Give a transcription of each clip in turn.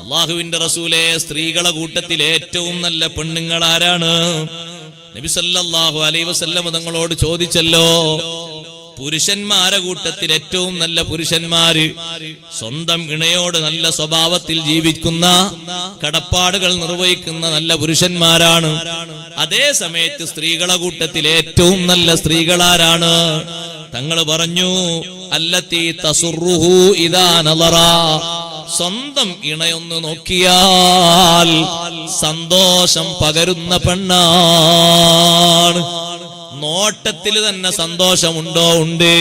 അല്ലാഹുവിന്റെ റസൂലേ, സ്ത്രീകളുടെ കൂട്ടത്തിൽ ഏറ്റവും നല്ല പെണ്ണുങ്ങൾ ആരാണ്? നബി സല്ലല്ലാഹു അലൈഹി വസല്ലം തങ്ങളോട് ചോദിച്ചല്ലോ. പുരുഷന്മാരെ കൂട്ടത്തിൽ ഏറ്റവും നല്ല പുരുഷന്മാര് സ്വന്തം ഇണയോട് നല്ല സ്വഭാവത്തിൽ ജീവിക്കുന്ന, കടപ്പാടുകൾ നിർവഹിക്കുന്ന നല്ല പുരുഷന്മാരാണ്. അതേ സമയത്ത് സ്ത്രീകളുടെ കൂട്ടത്തിൽ ഏറ്റവും നല്ല സ്ത്രീകളാരാണ്? തങ്ങൾ പറഞ്ഞു, അല്ലത്തി തസുറുഹു ഇദാ നളറ, സ്വന്തം ഇണയൊന്ന് നോക്കിയാൽ സന്തോഷം പകരുന്ന പെണ്ണാണ്. നോട്ടത്തിൽ തന്നെ സന്തോഷമുണ്ടോ? ഉണ്ട്.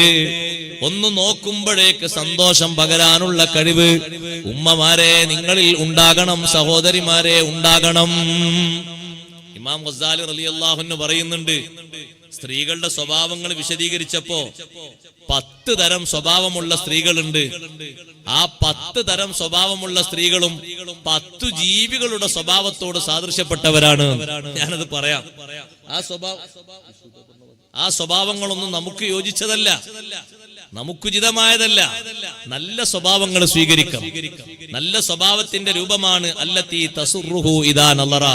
ഒന്ന് നോക്കുമ്പോഴേക്ക് സന്തോഷം പകരാനുള്ള കഴിവ് ഉമ്മമാരെ നിങ്ങളിൽ ഉണ്ടാകണം, സഹോദരിമാരെ ഉണ്ടാകണം. ഇമാം ഗസാലി റളിയല്ലാഹു അൻഹു പറയുന്നുണ്ട്, സ്ത്രീകളുടെ സ്വഭാവങ്ങൾ വിശദീകരിച്ചപ്പോ 10 തരം സ്വഭാവമുള്ള സ്ത്രീകളുണ്ട്. ആ 10 തരം സ്വഭാവമുള്ള സ്ത്രീകളും 10 ജീവികളുടെ സ്വഭാവത്തോട് സാദൃശ്യപ്പെട്ടവരാണ്. ഞാനത് പറയാം. ആ സ്വഭാവങ്ങളൊന്നും നമുക്ക് യോജിച്ചതല്ല, നമുക്കുചിതമായതല്ല. നല്ല സ്വഭാവങ്ങൾ സ്വീകരിക്കാം. നല്ല സ്വഭാവത്തിന്റെ രൂപമാണ് അല്ലത്തി തസുറുഹു ഇദാ നളറ,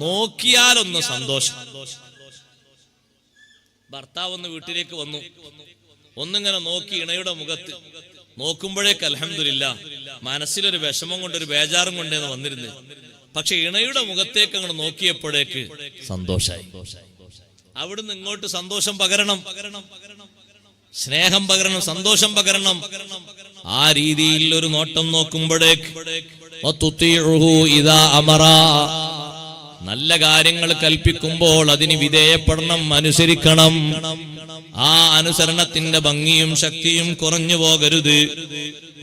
നോക്കിയാലൊന്ന് സന്തോഷം. ഭർത്താവ് ഒന്ന് വീട്ടിലേക്ക് വന്നു, ഒന്നിങ്ങനെ നോക്കി ഇണയുടെ മുഖത്ത് നോക്കുമ്പോഴേക്ക് അൽഹംദുലില്ലാ മനസ്സിലൊരു വിഷമം കൊണ്ട്, ഒരു ബേജാറും കൊണ്ടേന്ന് വന്നിരുന്നു. പക്ഷെ ഇണയുടെ മുഖത്തേക്ക് അങ്ങോട്ട് നോക്കിയപ്പോഴേക്ക് സന്തോഷായി. അവിടുന്ന് ഇങ്ങോട്ട് സന്തോഷം പകരണം, സ്നേഹം പകരണം, സന്തോഷം പകരണം. ആ രീതിയിൽ ഒരു നോട്ടം നോക്കുമ്പോഴേക്ക് നല്ല കാര്യങ്ങൾ കൽപ്പിക്കുമ്പോൾ അതിന് വിധേയപ്പെടണം, അനുസരിക്കണം. ആ അനുസരണത്തിന്റെ ഭംഗിയും ശക്തിയും കുറഞ്ഞു പോകരുത്.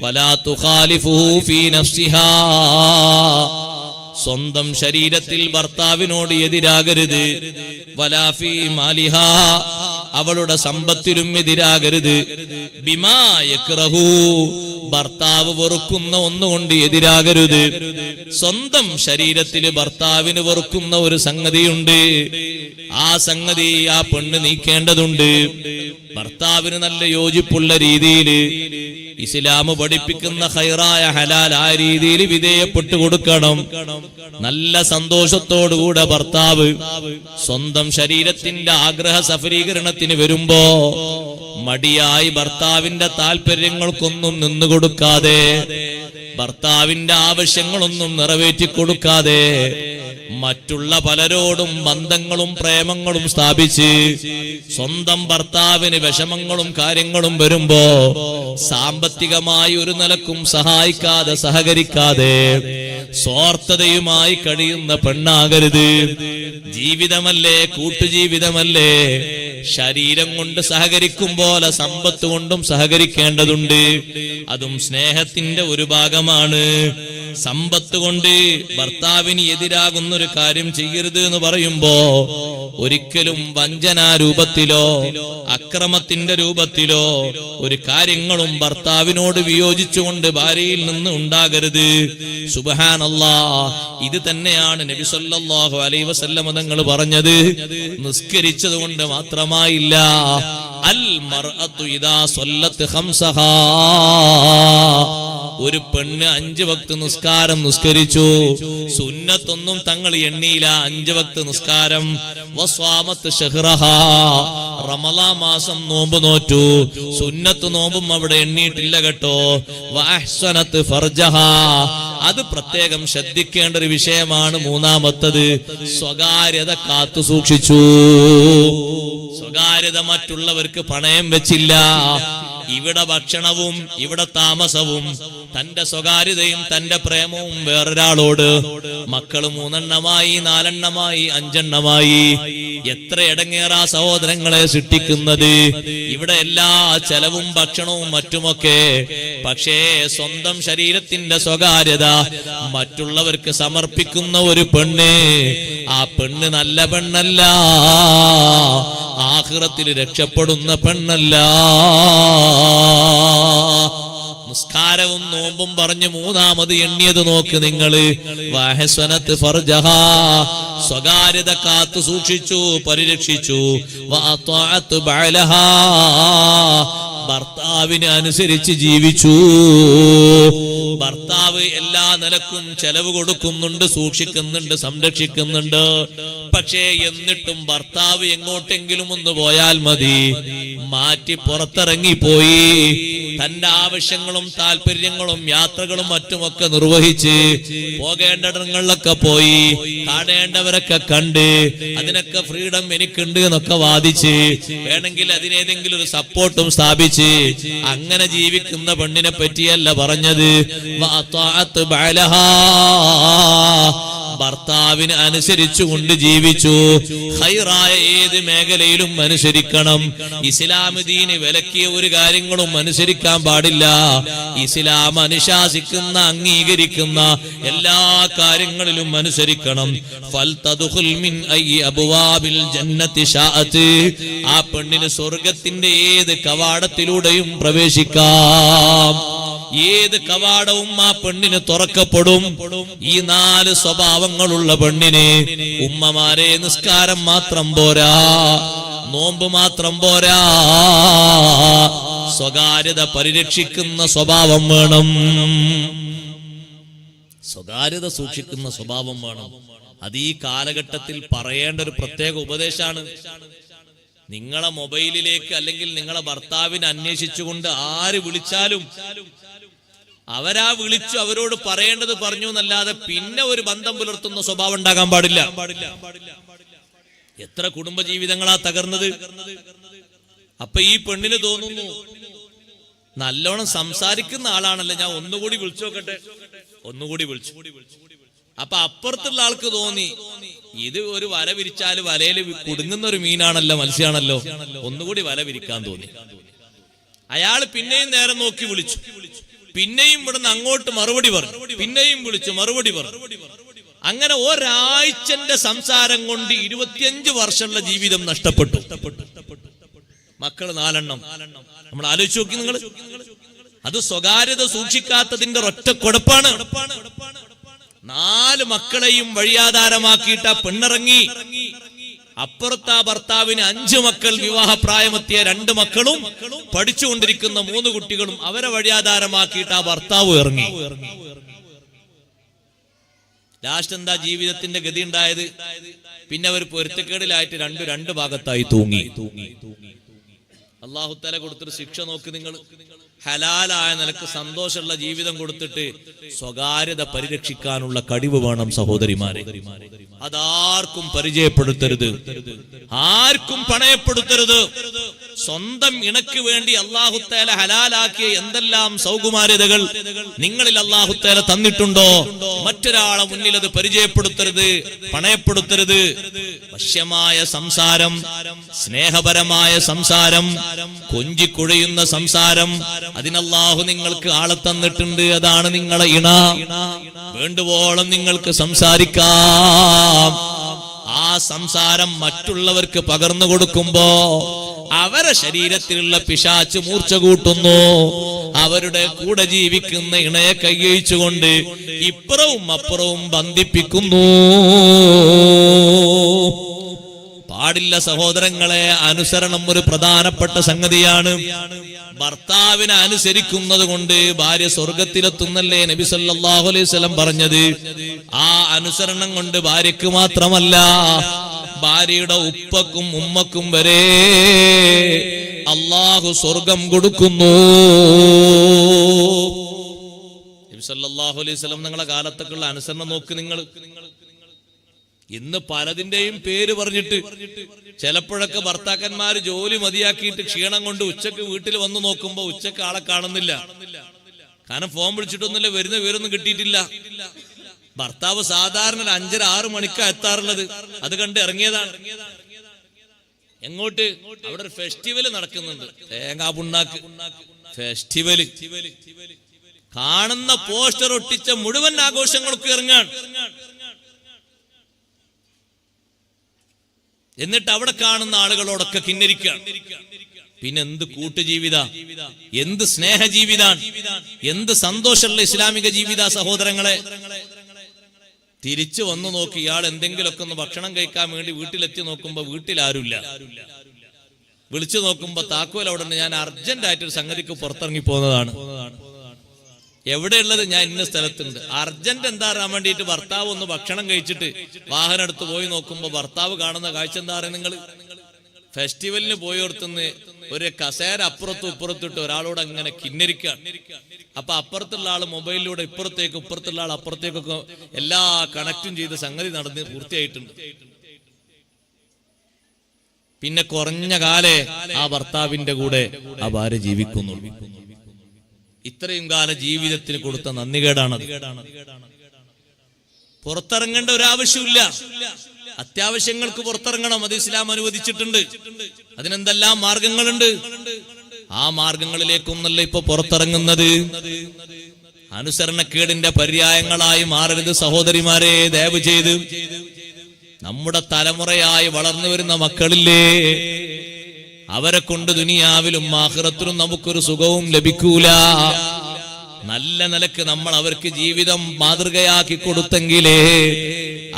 വലാ തുഖാലിഫുഹു ഫീ നഫ്സിഹാ, സ്വന്തം ശരീരത്തിൽ ഭർത്താവിനോട് എതിരാകരുത്. വലാ ഫീ മാലിഹാ, അവളുടെ സമ്പത്തിലും എതിരാകരുത്. ബിമാ യക്റഹു, ഭർത്താവ് വെറുക്കുന്ന ഒന്നുകൊണ്ട് എതിരാകരുത്. സ്വന്തം ശരീരത്തിൽ ഭർത്താവിന് വെറുക്കുന്ന ഒരു സംഗതിയുണ്ട്. ആ സംഗതി ആ പെണ്ണ് നീക്കേണ്ടതുണ്ട്. ഭർത്താവിന് നല്ല യോജിപ്പുള്ള രീതിയിൽ ഇസ്ലാം പഠിപ്പിക്കുന്ന ഖൈറായ ഹലാൽ ആ രീതിയിൽ വിധേയപ്പെട്ടു കൊടുക്കണം. നല്ല സന്തോഷത്തോടുകൂടെ ഭർത്താവ് സ്വന്തം ശരീരത്തിന്റെ ആഗ്രഹ സഫലീകരണത്തിന് വരുമ്പോ മടിയായി ഭർത്താവിന്റെ താല്പര്യങ്ങൾക്കൊന്നും നിന്നുകൊടുക്കാതെ, ഭർത്താവിന്റെ ആവശ്യങ്ങളൊന്നും നിറവേറ്റി കൊടുക്കാതെ മറ്റുള്ള പലരോടും ബന്ധങ്ങളും പ്രേമങ്ങളും സ്ഥാപിച്ച് സ്വന്തം ഭർത്താവിന് വിഷമങ്ങളും കാര്യങ്ങളും വരുമ്പോ സാമ്പത്തികമായി ഒരു നിലക്കും സഹായിക്കാതെ, സഹകരിക്കാതെ സ്വാർത്ഥതയുമായി കഴിയുന്ന പെണ്ണാകരുത്. ജീവിതമല്ലേ, കൂട്ടുജീവിതമല്ലേ, ശരീരം കൊണ്ട് സഹകരിക്കും പോലെ സമ്പത്ത് കൊണ്ടും സഹകരിക്കേണ്ടതുണ്ട്. അതും സ്നേഹത്തിന്റെ ഒരു ഭാഗമാണ്. സമ്പത്ത് കൊണ്ട് ഭർത്താവിന് എതിരാകുന്ന ഒരു കാര്യം ചെയ്യരുത് എന്ന് പറയുമ്പോ ഒരിക്കലും വഞ്ചനാരൂപത്തിലോ അക്രമത്തിന്റെ രൂപത്തിലോ ഒരു കാര്യങ്ങളും ഭർത്താവിനോട് വിയോജിച്ചുകൊണ്ട് ഭാര്യയിൽ നിന്ന് ഉണ്ടാകരുത്. സുബ്ഹാനല്ലാഹ്, ഇത് തന്നെയാണ് നബി സല്ലല്ലാഹു അലൈഹി വസല്ലം തങ്ങൾ പറഞ്ഞത്. നിസ്കരിച്ചത് കൊണ്ട് മാത്രമായില്ല. അൽ മർഅതു ഇദാ സല്ലത്ത് ഖംസഹാ, ഒരു പെണ്ണ് 5 വക്ത് നിസ്കാരം നിസ്കരിച്ചു, സുന്നത്തൊന്നും തങ്ങൾ എണ്ണിയില്ല, 5 വക്ത് നിസ്കാരം. വസ്വാമത്ത് ശഹ്റഹാ, റമളാൻ മാസം നോമ്പ് നോറ്റു, സുന്നത്ത് നോമ്പും അവിടെ എണ്ണിയിട്ടില്ല കേട്ടോ. വഅഹ്സനത്ത് ഫർജഹാ, അത് പ്രത്യേകം ശ്രദ്ധിക്കേണ്ട ഒരു വിഷയമാണ്. മൂന്നാമത്തത് സ്വകാര്യത കാത്തു സൂക്ഷിച്ചു. സ്വകാര്യത മറ്റുള്ളവർക്ക് പണയം വെച്ചില്ല. ഇവിടെ ഭക്ഷണവും ഇവിടെ താമസവും തന്റെ സ്വകാര്യതയും തന്റെ പ്രേമവും വേറൊരാളോട്. മക്കള് 3 എണ്ണമായി 4 എണ്ണമായി 5 എണ്ണമായി. എത്ര ഇടങ്ങേറാ സഹോദരങ്ങളെ സൃഷ്ടിക്കുന്നത്. ഇവിടെ എല്ലാ ചെലവും ഭക്ഷണവും മറ്റുമൊക്കെ. പക്ഷേ സ്വന്തം ശരീരത്തിന്റെ സ്വകാര്യത മറ്റുള്ളവർക്ക് സമർപ്പിക്കുന്ന ഒരു പെണ്ണ്, ആ പെണ്ണ് നല്ല പെണ്ണല്ല, ആഖിറത്തിൽ രക്ഷപ്പെടുന്ന പെണ്ണല്ല. നിസ്കാരവും നോമ്പും പറഞ്ഞു മൂന്നാമത് എണ്ണിയത് നോക്ക് നിങ്ങള്. വഹസനത്ത് ഫർജഹാ, സ്വകാര്യത കാത്തു സൂക്ഷിച്ചു, പരിരക്ഷിച്ചു. വഅതഅത് ബഅലഹാ, ഭർത്താവിന് അനുസരിച്ച് ജീവിച്ചു. ഭർത്താവ് എല്ലാ നിലക്കും ചെലവ് കൊടുക്കുന്നുണ്ട്, സൂക്ഷിക്കുന്നുണ്ട്, സംരക്ഷിക്കുന്നുണ്ട്. പക്ഷേ എന്നിട്ടും ഭർത്താവ് എങ്ങോട്ടെങ്കിലും ഒന്ന് പോയാൽ മതി, മാറ്റി പുറത്തിറങ്ങിപ്പോയി തന്റെ ആവശ്യങ്ങളും താല്പര്യങ്ങളും യാത്രകളും മറ്റുമൊക്കെ നിർവഹിച്ച് പോകേണ്ടിടങ്ങളിലൊക്കെ പോയി കാണേണ്ടവരൊക്കെ കണ്ട് അതിനൊക്കെ ഫ്രീഡം എനിക്കുണ്ട് എന്നൊക്കെ വാദിച്ച് വേണമെങ്കിൽ അതിനേതെങ്കിലും ഒരു സപ്പോർട്ടും സ്ഥാപിച്ച് അങ്ങനെ ജീവിക്കുന്ന പെണ്ണിനെ പറ്റിയല്ല പറഞ്ഞത്. ഭർത്താവിന് അനുസരിച്ചുകൊണ്ട് ജീവിച്ചു. ഖൈറായ ഏത് മേഖലയിലും അനുസരിക്കണം. ഇസ്ലാം ദീന് വിലക്കിയ ഒരു കാര്യങ്ങളും അനുസരിക്കാൻ പാടില്ല. ഇസ്ലാം അനുശാസിക്കുന്ന അംഗീകരിക്കുന്ന എല്ലാ കാര്യങ്ങളിലും അനുസരിക്കണം. ഫൽതദ്ഖുൽ മിൻ അയ്യി അബ്വാബിൽ ജന്നത്തി ശാഅത്. ആ പെണ്ണിന് സ്വർഗ്ഗത്തിന്റെ ഏത് കവാടത്തിലൂടെയും പ്രവേശിക്കാം. ഏത് കവാടവും ആ പെണ്ണിന് തുറക്കപ്പെടും. ഈ 4 സ്വഭാവങ്ങളുള്ള പെണ്ണിന് ഉമ്മമാരെ നിസ്കാരം മാത്രം പോരാ, നോമ്പ് മാത്രം പോരാ, സ്വകാര്യത പരിരക്ഷിക്കുന്ന സ്വഭാവം വേണം. സ്വകാര്യത സൂക്ഷിക്കുന്ന സ്വഭാവം വേണം. അത് ഈ കാലഘട്ടത്തിൽ പറയേണ്ട ഒരു പ്രത്യേക ഉപദേശമാണ്. നിങ്ങളെ മൊബൈലിലേക്ക് അല്ലെങ്കിൽ നിങ്ങളെ ഭർത്താവിനെ അന്വേഷിച്ചുകൊണ്ട് ആര് വിളിച്ചാലും അവരാ വിളിച്ചു അവരോട് പറയേണ്ടത് പറഞ്ഞു എന്നല്ലാതെ പിന്നെ ഒരു ബന്ധം പുലർത്തുന്ന സ്വഭാവം ഉണ്ടാകാൻ പാടില്ല. എത്ര കുടുംബജീവിതങ്ങളാ തകർന്നത്. അപ്പൊ ഈ പെണ്ണിന് തോന്നുന്നു നല്ലോണം സംസാരിക്കുന്ന ആളാണല്ലോ, ഞാൻ ഒന്നുകൂടി വിളിച്ചു നോക്കട്ടെ. ഒന്നുകൂടി വിളിച്ചു. അപ്പൊ അപ്പുറത്തുള്ള ആൾക്ക് തോന്നി ഇത് ഒരു വല വിരിച്ചാല് വലയിൽ കുടുങ്ങുന്ന ഒരു മീനാണല്ലോ, മത്സ്യമാണല്ലോ, ഒന്നുകൂടി വല വിരിക്കാൻ തോന്നി. അയാൾ പിന്നെയും നേരം നോക്കി വിളിച്ചു. പിന്നെയും ഇവിടുന്ന് അങ്ങോട്ട് മറുപടി പറഞ്ഞു. പിന്നെയും വിളിച്ചു, മറുപടി പറഞ്ഞു. അങ്ങനെ ഒരാഴ്ചന്റെ സംസാരം കൊണ്ട് 25 വർഷമുള്ള ജീവിതം നഷ്ടപ്പെട്ടു. മക്കള് 4 നമ്മൾ ആലോചിച്ച് നോക്കി നിങ്ങൾ. അത് സ്വകാര്യത സൂക്ഷിക്കാത്തതിന്റെ ഒറ്റ കുഴപ്പാണ്. 4 മക്കളെയും വഴിയാധാരമാക്കിയിട്ട് പെണ്ണിറങ്ങി. അപ്പുറത്താ ഭർത്താവിന് 5 മക്കൾ, വിവാഹപ്രായമെത്തിയ 2 മക്കളും പഠിച്ചുകൊണ്ടിരിക്കുന്ന 3 കുട്ടികളും അവരെ വഴിയാധാരമാക്കിയിട്ട് ആ ഭർത്താവ് ഇറങ്ങി. ലാസ്റ്റ് എന്താ ജീവിതത്തിന്റെ ഗതി ഉണ്ടായത്? പിന്നെ അവർ പൊരുത്തക്കേടിലായിട്ട് രണ്ട് ഭാഗത്തായി തൂങ്ങി. അല്ലാഹു തആല കൊടുത്തൊരു ശിക്ഷ നോക്ക് നിങ്ങൾ. ഹലാലായ നിലക്ക് സന്തോഷമുള്ള ജീവിതം കൊടുത്തിട്ട് സ്വകാര്യത പരിരക്ഷിക്കാനുള്ള കഴിവ് വേണം സഹോദരിമാരെ. അതാർക്കും പരിചയപ്പെടുത്തരുത്, ആർക്കും പണയപ്പെടുത്തരുത്. സ്വന്തം ഇണക്ക് വേണ്ടി അല്ലാഹു തആല ഹലാലാക്കിയ എന്തെല്ലാം സൗകുമാര്യതകൾ നിങ്ങളിൽ അല്ലാഹു തആല തന്നിട്ടുണ്ടോ, മറ്റൊരാളെ മുന്നിൽ അത് പരിചയപ്പെടുത്തരുത്, പണയപ്പെടുത്തരുത്. വശ്യമായ സംസാരം, സ്നേഹപരമായ സംസാരം, കൊഞ്ചിക്കുഴയുന്ന സംസാരം, അതിനല്ലാഹു നിങ്ങൾക്ക് ആളെ തന്നിട്ടുണ്ട്. അതാണ് നിങ്ങളെ ഇണ. വേണ്ടുവോളം നിങ്ങൾക്ക് സംസാരിക്കാം. ആ സംസാരം മറ്റുള്ളവർക്ക് പകർന്നു കൊടുക്കുമ്പോ അവരെ ശരീരത്തിലുള്ള പിശാച് മൂർച്ച കൂട്ടുന്നു. അവരുടെ കൂടെ ജീവിക്കുന്ന ഇണയെ കൈയഴിച്ചുകൊണ്ട് ഇപ്പുറവും അപ്പുറവും ബന്ധിപ്പിക്കുന്നു. പാടില്ല സഹോദരങ്ങളെ. അനുസരണം ഒരു പ്രധാനപ്പെട്ട സംഗതിയാണ്. ഭർത്താവിനെ അനുസരിക്കുന്നത് കൊണ്ട് ഭാര്യ സ്വർഗത്തിലെത്തുന്നല്ലേ നബി സല്ലല്ലാഹു അലൈഹി വസല്ലം പറഞ്ഞത്. ആ അനുസരണം കൊണ്ട് ഭാര്യക്ക് മാത്രമല്ല, ഭാര്യയുടെ ഉപ്പക്കും ഉമ്മക്കും വരെ അല്ലാഹു സ്വർഗം കൊടുക്കുന്നു. നബി സല്ലല്ലാഹു അലൈഹി വസല്ലം നിങ്ങളെ കാലത്തൊക്കെയുള്ള അനുസരണം നോക്ക് നിങ്ങൾ. ഇന്ന് പലതിന്റെയും പേര് പറഞ്ഞിട്ട് ചിലപ്പോഴൊക്കെ ഭർത്താക്കന്മാര് ജോലി മതിയാക്കിയിട്ട് ക്ഷീണം കൊണ്ട് ഉച്ചക്ക് വീട്ടിൽ വന്നു നോക്കുമ്പോ ഉച്ചക്ക് ആളെ കാണുന്നില്ല. കാരണം ഫോൺ വിളിച്ചിട്ടൊന്നുമില്ല, വരുന്ന വിവരമൊന്നും കിട്ടിയിട്ടില്ല. ഭർത്താവ് സാധാരണ 5:30-6 മണിക്കാ എത്താറുള്ളത്. അത് കണ്ട് ഇറങ്ങിയതാണ്. എങ്ങോട്ട്? അവിടെ ഒരു ഫെസ്റ്റിവല് നടക്കുന്നുണ്ട്, തേങ്ങാ പുണ്ണാക്ക് ഫെസ്റ്റിവല്. കാണുന്ന പോസ്റ്റർ ഒട്ടിച്ച മുഴുവൻ ആഘോഷങ്ങൾക്ക് ഇറങ്ങാൻ. എന്നിട്ട് അവിടെ കാണുന്ന ആളുകളോടൊക്കെ കിന്നരിക്കുകയാണ്. പിന്നെ എന്ത് കൂട്ടുജീവിത, എന്ത് സ്നേഹജീവിതാണ്, എന്ത് സന്തോഷമുള്ള ഇസ്ലാമിക ജീവിത സഹോദരങ്ങളെ. തിരിച്ചു വന്നു നോക്കി ഇയാൾ എന്തെങ്കിലുമൊക്കെ ഒന്ന് ഭക്ഷണം കഴിക്കാൻ വേണ്ടി വീട്ടിലെത്തി നോക്കുമ്പോ വീട്ടിൽ ആരുമില്ല. വിളിച്ചു നോക്കുമ്പോ താക്കോൽ അവിടെ ഉണ്ട്. ഞാൻ അർജന്റായിട്ടൊരു സംഗതിക്ക് പുറത്തിറങ്ങി പോകുന്നതാണ്. എവിടെയുള്ളത്? ഞാൻ ഇന്ന സ്ഥലത്തുണ്ട്. അർജന്റ് എന്താ അറിയാൻ വേണ്ടിയിട്ട് ഭർത്താവ് ഒന്ന് ഭക്ഷണം കഴിച്ചിട്ട് വാഹനം എടുത്ത് പോയി നോക്കുമ്പോ ഭർത്താവ് കാണുന്ന കാഴ്ച എന്താ പറയുക? നിങ്ങൾ ഫെസ്റ്റിവലിന് പോയോർത്തുനിന്ന് ഒരു കസേര അപ്പുറത്തും ഇപ്പുറത്തിട്ട് ഒരാളോട് അങ്ങനെ കിന്നരിക്കാണ്. അപ്പൊ അപ്പുറത്തുള്ള ആള് മൊബൈലിലൂടെ ഇപ്പുറത്തേക്കും ഇപ്പുറത്തുള്ള ആൾ അപ്പുറത്തേക്കൊക്കെ എല്ലാ കണക്റ്റും ചെയ്ത് സംഗതി നടന്ന് പൂർത്തിയായിട്ടുണ്ട്. പിന്നെ കുറഞ്ഞ കാലേ ആ ഭർത്താവിന്റെ കൂടെ ആ ഭാര്യ ജീവിക്കുന്നുള്ളൂ. ഇത്രയും കാല ജീവിതത്തിന് കൊടുത്ത നന്ദികേടാണത്. പുറത്തിറങ്ങേണ്ട ഒരാവശ്യമില്ല. അത്യാവശ്യങ്ങൾക്ക് പുറത്തിറങ്ങണം. അത് ഇസ്ലാം അനുവദിച്ചിട്ടുണ്ട്. അതിനെന്തെല്ലാം മാർഗങ്ങളുണ്ട്. ആ മാർഗങ്ങളിലേക്കൊന്നല്ല ഇപ്പൊ പുറത്തിറങ്ങുന്നത്. അനുസരണക്കേടിന്റെ പര്യായങ്ങളായി മാറരുത് സഹോദരിമാരെ, ദയവ് ചെയ്ത്. നമ്മുടെ തലമുറയായി വളർന്നു വരുന്ന മക്കളില്ലേ, അവരെ കൊണ്ട് ദുനിയാവിലും ആഖിറത്തിലും നമുക്കൊരു സുഖവും ലഭിക്കൂല. നല്ല നിലക്ക് നമ്മൾ അവർക്ക് ജീവിതം മാതൃകയാക്കി കൊടുത്തെങ്കിലേ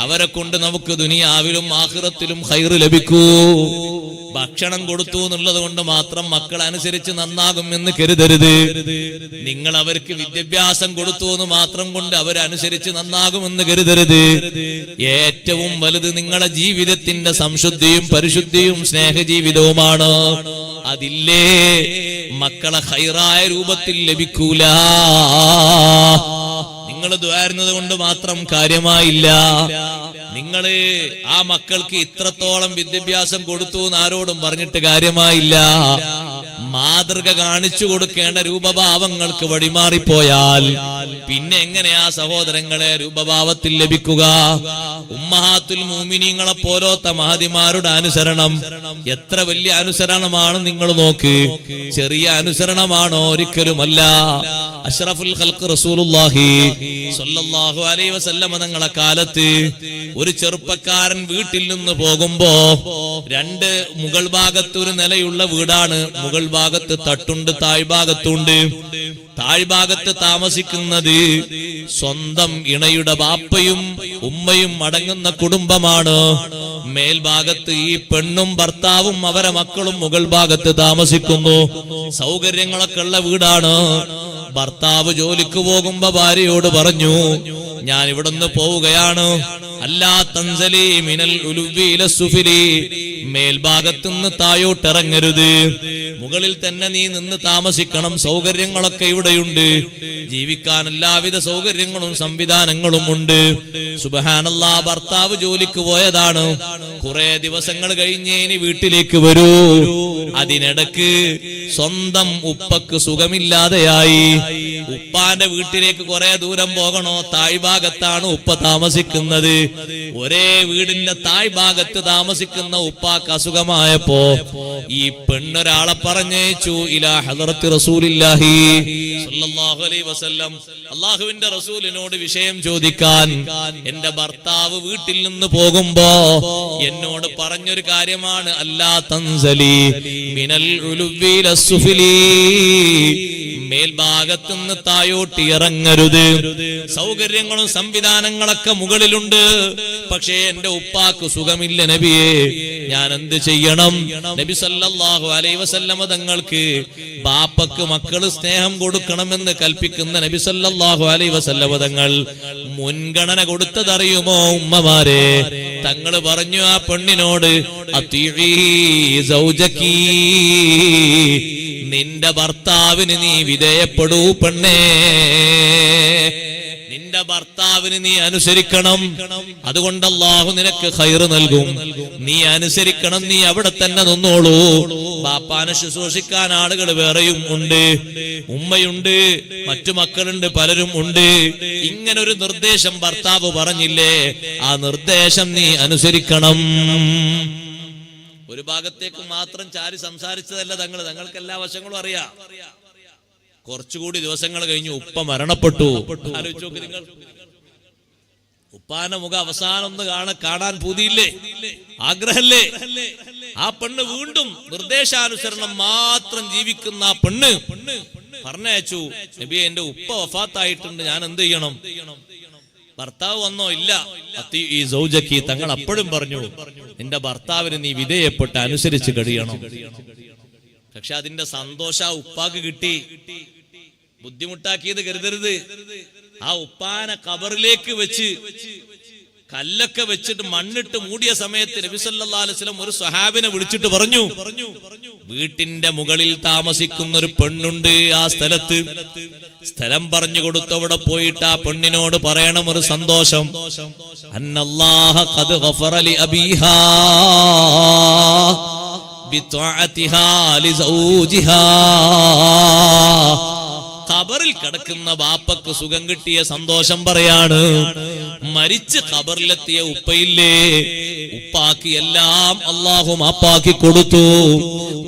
അവരെ കൊണ്ട് നമുക്ക് ദുനിയാവിലും ആഖിറത്തിലും ഖൈറ് ലഭിക്കൂ. ഭക്ഷണം കൊടുത്തു എന്നുള്ളത് കൊണ്ട് മാത്രം മക്കൾ അനുസരിച്ച് നന്നാകും എന്ന് കരുതരുത്. നിങ്ങൾ അവർക്ക് വിദ്യാഭ്യാസം കൊടുത്തു എന്ന് മാത്രം കൊണ്ട് അവരനുസരിച്ച് നന്നാകുമെന്ന് കരുതരുത്. ഏറ്റവും വലുത് നിങ്ങളുടെ ജീവിതത്തിന്റെ സംശുദ്ധിയും പരിശുദ്ധിയും സ്നേഹജീവിതവുമാണ്. അതില്ലേ മക്കളെ ഖൈറായ രൂപത്തിൽ ലഭിക്കൂല. നിങ്ങൾ ദ്വാരുന്നത് കൊണ്ട് മാത്രം കാര്യമായില്ല. നിങ്ങള് ആ മക്കൾക്ക് ഇത്രത്തോളം വിദ്യാഭ്യാസം കൊടുത്തു എന്ന് ആരോടും പറഞ്ഞിട്ട് കാര്യമായില്ല. മാതൃക കാണിച്ചു കൊടുക്കേണ്ട രൂപഭാവങ്ങൾക്ക് വഴിമാറിപ്പോയാൽ പിന്നെ എങ്ങനെയാ സഹോദരങ്ങളെ രൂപഭാവത്തിൽ ലഭിക്കുക? ഉമ്മഹാത്തുൽ മുഅ്മിനീങ്ങളെ പോലത്തെ മഹദിമാരുടെ അനുസരണം എത്ര വലിയ അനുസരണമാണ് നിങ്ങൾ നോക്ക്. ചെറിയ അനുസരണമാണോ? ഒരിക്കലുമല്ല. അഷ്റഫുൽ ഖൽഖ് റസൂലുള്ളാഹി സ്വല്ലല്ലാഹു അലൈഹി വസല്ലം തങ്ങളെ കാലത്ത് ഒരു ചെറുപ്പക്കാരൻ വീട്ടിൽ നിന്ന് പോകുമ്പോ രണ്ട് മുകൾ ഭാഗത്ത് ഒരു നിലയുള്ള വീടാണ്. മുകൾ ഭാഗത്ത് തട്ടുണ്ട്, താഴ്ഭാഗത്തുണ്ട്. താഴ്ഭാഗത്ത് താമസിക്കുന്നത് സ്വന്തം ഇണയുടെ ബാപ്പയും ഉമ്മയും അടങ്ങുന്ന കുടുംബമാണ്. മേൽഭാഗത്ത് ഈ പെണ്ണും ഭർത്താവും അവരെ മക്കളും മുകൾ ഭാഗത്ത് താമസിക്കുന്നു. സൗകര്യങ്ങളൊക്കെ ഉള്ള വീടാണ്. ഭർത്താവ് ജോലിക്ക് പോകുമ്പോ ഭാര്യയോട് പറഞ്ഞു, ഞാൻ ഇവിടുന്ന് പോവുകയാണ്, അല്ലാ തൻസലി മിനൽ ഉലുവി ഇല സുഫിലി, മേൽഭാഗത്തുനിന്ന് താഴോട്ടിറങ്ങരുത്, മുകളിൽ തന്നെ നീ നിന്ന് താമസിക്കണം. സൗകര്യങ്ങളൊക്കെ ഇവിടെയുണ്ട്, ജീവിക്കാൻ എല്ലാവിധ സൗകര്യങ്ങളും സംവിധാനങ്ങളും ഉണ്ട്. സുബ്ഹാനല്ലാഹ്, ഭർത്താവ് ജോലിക്ക് പോയതാണ്. കുറെ ദിവസങ്ങൾ കഴിഞ്ഞേ ഇനി വീട്ടിലേക്ക് വരൂ. അതിനിടക്ക് സ്വന്തം ഉപ്പക്ക് സുഖമില്ലാതെയായി. ഉപ്പാന്റെ വീട്ടിലേക്ക് കുറെ ദൂരം പോകണോ? താഴ്ഭാഗത്താണ് ഉപ്പ താമസിക്കുന്നത്. ഒരേ വീടിന്റെ താഴ്ഭാഗത്ത് താമസിക്കുന്ന ഉപ്പാക്ക് അസുഖമായപ്പോ ഈ പെണ്ണൊരാളെ പറഞ്ഞയച്ചു ഇലാ ഹദറത്തി റസൂലില്ലാഹി സ്വല്ലല്ലാഹു അലൈഹി വസല്ലം, അല്ലാഹുവിന്റെ റസൂലിനോട് വിഷയം ചോദിക്കാൻ. എന്റെ ഭർത്താവ് വീട്ടിൽ നിന്ന് പോകുമ്പോ എന്നോട് പറഞ്ഞൊരു കാര്യമാണ്, അല്ലാ തൻസലി മിനൽ ഉലുവി ഇല സുഫിലി, മേൽഭാഗത്തുനിന്ന് താഴോട്ട് ഇറങ്ങരുത്. സൗകര്യങ്ങളും സംവിധാനങ്ങളൊക്കെ മുകളിലുണ്ട്, പക്ഷേ എന്റെ ഉപ്പാക്ക് സുഖമില്ല നബിയെ, ഞാൻ എന്ത് ചെയ്യണം? നബി സല്ലല്ലാഹു അലൈഹി വസല്ലം തങ്ങൾക്ക് ബാപ്പക്ക് മക്കള് സ്നേഹം കൊടുക്കണമെന്ന് കൽപ്പിക്കുന്ന നബി സല്ലല്ലാഹു അലൈഹി വസല്ലം തങ്ങൾ മുൻഗണന കൊടുത്തതറിയുമോ ഉമ്മമാരെ? തങ്ങൾ പറഞ്ഞു ആ പെണ്ണിനോട്, അത്തിഈ സൗജകി, നിന്റെ ഭർത്താവിന് നീ വിധേയപ്പെടൂ പെണ്ണേ, നിന്റെ ഭർത്താവിന് നീ അനുസരിക്കണം. അതുകൊണ്ട് അല്ലാഹു നിനക്ക് ഖൈറ് നൽകും. നീ അനുസരിക്കണം, നീ അവിടെ തന്നെ നിന്നോളൂ. ബാപ്പാനെ ശുശ്രൂഷിക്കാൻ ആളുകൾ വേറെയും ഉണ്ട്, ഉമ്മയുണ്ട്, മറ്റു മക്കളുണ്ട്, പലരും ഉണ്ട്. ഇങ്ങനൊരു നിർദ്ദേശം ഭർത്താവ് പറഞ്ഞില്ലേ, ആ നിർദ്ദേശം നീ അനുസരിക്കണം. ഒരു ഭാഗത്തേക്ക് മാത്രം ചാരി സംസാരിച്ചതല്ല തങ്ങൾക്ക് എല്ലാ വശങ്ങളും അറിയാം. കുറച്ചുകൂടി ദിവസങ്ങൾ കഴിഞ്ഞു ഉപ്പ മരണപ്പെട്ടു. ആലോചിച്ച് നോക്ക് നിങ്ങൾ. ഉപ്പാന്റെ മുഖം അവസാനം ഒന്ന് കാണാൻ പൂതിയില്ലേ, ആഗ്രഹല്ലേ? ആ പെണ്ണ് വീണ്ടും നിർദ്ദേശാനുസരണം മാത്രം ജീവിക്കുന്ന ആ പെണ്ണ് പറഞ്ഞയച്ചു, നബിയെ എന്റെ ഉപ്പ വഫാത്തായിട്ടുണ്ട്, ഞാൻ എന്ത് ചെയ്യണം? ഭർത്താവ് വന്നോ? ഇല്ല. ഈ സൗജക്കി തങ്ങൾ അപ്പോഴും പറഞ്ഞു, നിന്റെ ഭർത്താവിന് നീ വിധേയപ്പെട്ട് അനുസരിച്ച് കഴിയണം. പക്ഷെ അതിന്റെ സന്തോഷം ആ ഉപ്പാക്ക് കിട്ടി. ബുദ്ധിമുട്ടാക്കിയത് കരുതരുത്. ആ ഉപ്പാനെ ഖബറിലേക്ക് വെച്ച് കല്ലൊക്കെ വെച്ചിട്ട് മണ്ണിട്ട് മൂടിയ സമയത്ത് നബി സല്ലല്ലാഹു അലൈഹി വസല്ലം ഒരു സ്വഹാബിനെ വിളിച്ചിട്ട് പറഞ്ഞു, വീട്ടിന്റെ മുകളിൽ താമസിക്കുന്ന ഒരു പെണ്ണുണ്ട് ആ സ്ഥലത്ത്. സ്ഥലം പറഞ്ഞു കൊടുത്തു. അവിടെ പോയിട്ട് ആ പെണ്ണിനോട് പറയണം ഒരു സന്തോഷം, അന്നല്ലാഹ ഖദ് ഗഫറ ലി അബീഹാ ബിത്വഅതിഹാ ലിസൗജിഹാ. ഖബറിൽ കിടക്കുന്ന ബാപ്പക്ക് സുഖം കിട്ടിയ സന്തോഷം പറയാണ്. മരിച്ച് ഖബറിലെത്തിയ ഉപ്പയില്ലേ, ഉപ്പാക്ക് എല്ലാം അല്ലാഹു മാപ്പാക്കി കൊടുത്തു.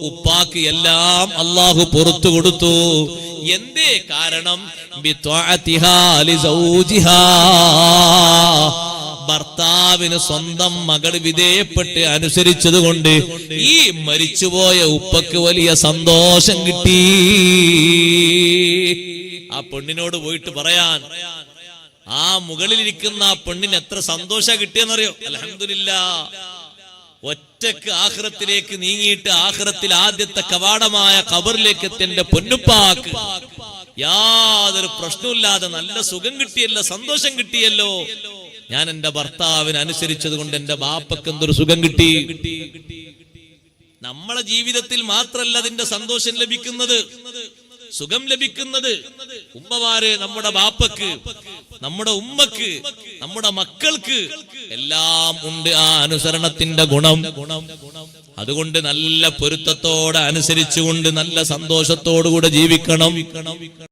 ഉപ്പാക്ക് എല്ലാം അല്ലാഹു പുറത്തു കൊടുത്തു. എന്തേ കാരണം? ബിത്വഅതിഹാ ലിസൗജിഹാ. ഭർത്താവിന് സ്വന്തം മകൾ വിധേയപ്പെട്ട് അനുസരിച്ചതുകൊണ്ട് ഈ മരിച്ചുപോയ ഉപ്പക്ക് വലിയ സന്തോഷം കിട്ടി. ആ പെണ്ണിനോട് പോയിട്ട് പറയാൻ, ആ മുകളിലിരിക്കുന്ന ആ പെണ്ണിന് എത്ര സന്തോഷം കിട്ടിയെന്നറിയോ? അൽഹംദുലില്ലാഹ്, ഒറ്റക്ക് ആഖിറത്തിലേക്ക് നീങ്ങിയിട്ട് ആഖിറത്തിൽ ആദ്യത്തെ കവാടമായ ഖബറിലേക്ക് എത്തിയ എന്റെ പൊന്നുപ്പാക്ക് യാതൊരു പ്രശ്നമില്ലാതെ നല്ല സുഖം കിട്ടിയല്ലോ, സന്തോഷം കിട്ടിയല്ലോ. ഞാൻ എന്റെ ഭർത്താവിന് അനുസരിച്ചത് കൊണ്ട് എന്റെ ബാപ്പക്ക് എന്തൊരു സുഖം കിട്ടി. നമ്മളെ ജീവിതത്തിൽ മാത്രല്ല അതിന്റെ സന്തോഷം ലഭിക്കുന്നത്, സുഖം ലഭിക്കുന്നത്. ഉമ്മമാര് നമ്മുടെ ബാപ്പക്ക്, നമ്മുടെ ഉമ്മക്ക്, നമ്മുടെ മക്കൾക്ക് എല്ലാം ഉണ്ട് ആ അനുസരണത്തിന്റെ ഗുണം. അതുകൊണ്ട് നല്ല പൊരുത്തത്തോടെ അനുസരിച്ചുകൊണ്ട് നല്ല സന്തോഷത്തോടുകൂടെ ജീവിക്കണം.